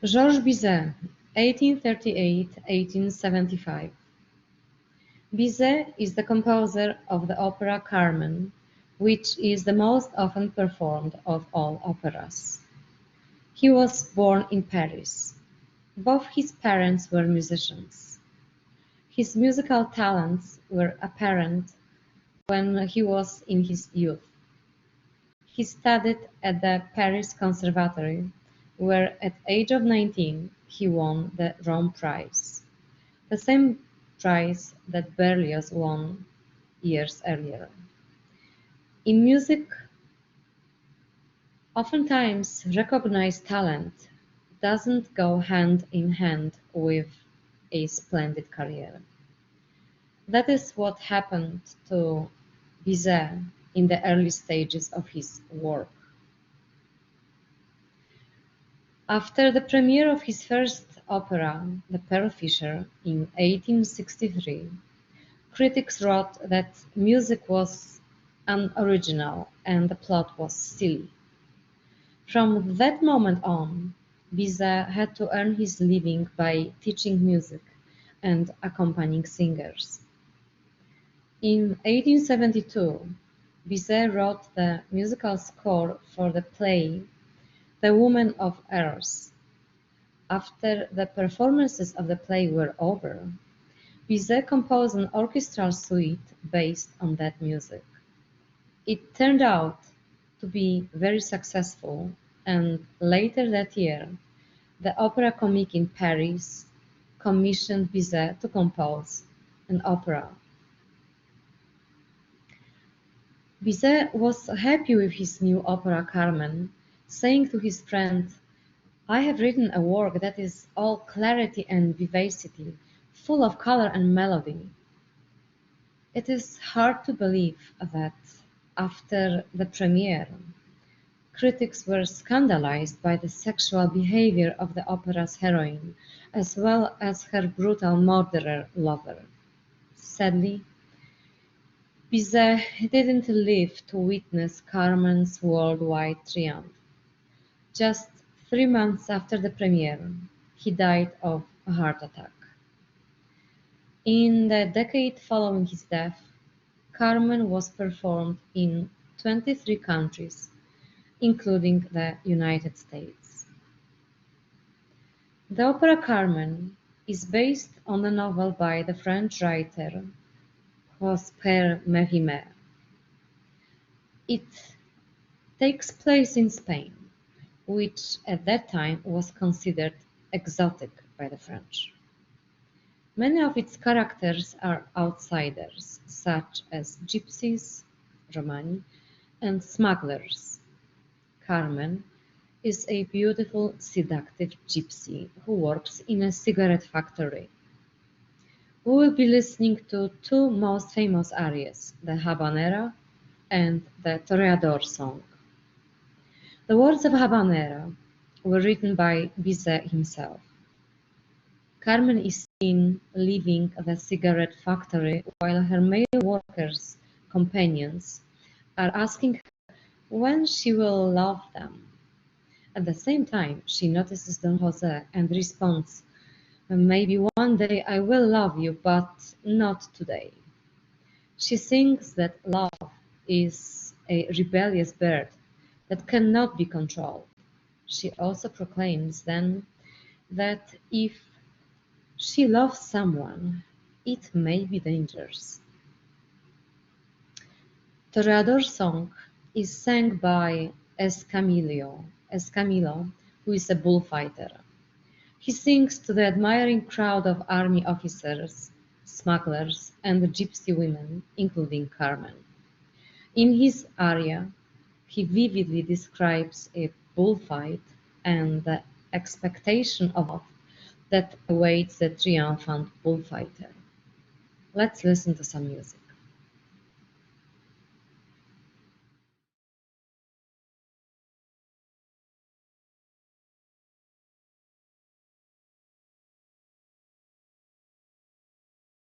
Georges Bizet, 1838–1875. Bizet is the composer of the opera Carmen, which is the most often performed of all operas. He was born in Paris. Both his parents were musicians. His musical talents were apparent when he was in his youth. He studied at the Paris Conservatory, where at age of 19 he won the Rome Prize, the same prize that Berlioz won years earlier. In music, oftentimes recognized talent doesn't go hand in hand with a splendid career. That is what happened to Bizet in the early stages of his work. After the premiere of his first opera, The Pearl Fisher, in 1863, critics wrote that music was unoriginal and the plot was silly. From that moment on, Bizet had to earn his living by teaching music and accompanying singers. In 1872, Bizet wrote the musical score for the play The Woman of Eros. After the performances of the play were over, Bizet composed an orchestral suite based on that music. It turned out to be very successful, and later that year, the Opéra Comique in Paris commissioned Bizet to compose an opera. Bizet was happy with his new opera Carmen, saying to his friend, "I have written a work that is all clarity and vivacity, full of color and melody." It is hard to believe that after the premiere, critics were scandalized by the sexual behavior of the opera's heroine, as well as her brutal murderer lover. Sadly, Bizet didn't live to witness Carmen's worldwide triumph. Just 3 months after the premiere, he died of a heart attack. In the decade following his death, Carmen was performed in 23 countries, including the United States. The opera Carmen is based on a novel by the French writer Prosper Mérimée. It takes place in Spain, which at that time was considered exotic by the French. Many of its characters are outsiders, such as gypsies, Romani, and smugglers. Carmen is a beautiful, seductive gypsy who works in a cigarette factory. We will be listening to two most famous arias, the Habanera and the Toreador song. The words of Habanera were written by Bizet himself. Carmen is seen leaving the cigarette factory while her male workers' companions are asking her when she will love them. At the same time, she notices Don Jose and responds, "Maybe one day I will love you, but not today." She sings that love is a rebellious bird that cannot be controlled. She also proclaims then that if she loves someone, it may be dangerous. Toreador's song is sang by Escamillo, who is a bullfighter. He sings to the admiring crowd of army officers, smugglers, and gypsy women, including Carmen. In his aria, he vividly describes a bullfight and the expectation of love that awaits the triumphant bullfighter. Let's listen to some music.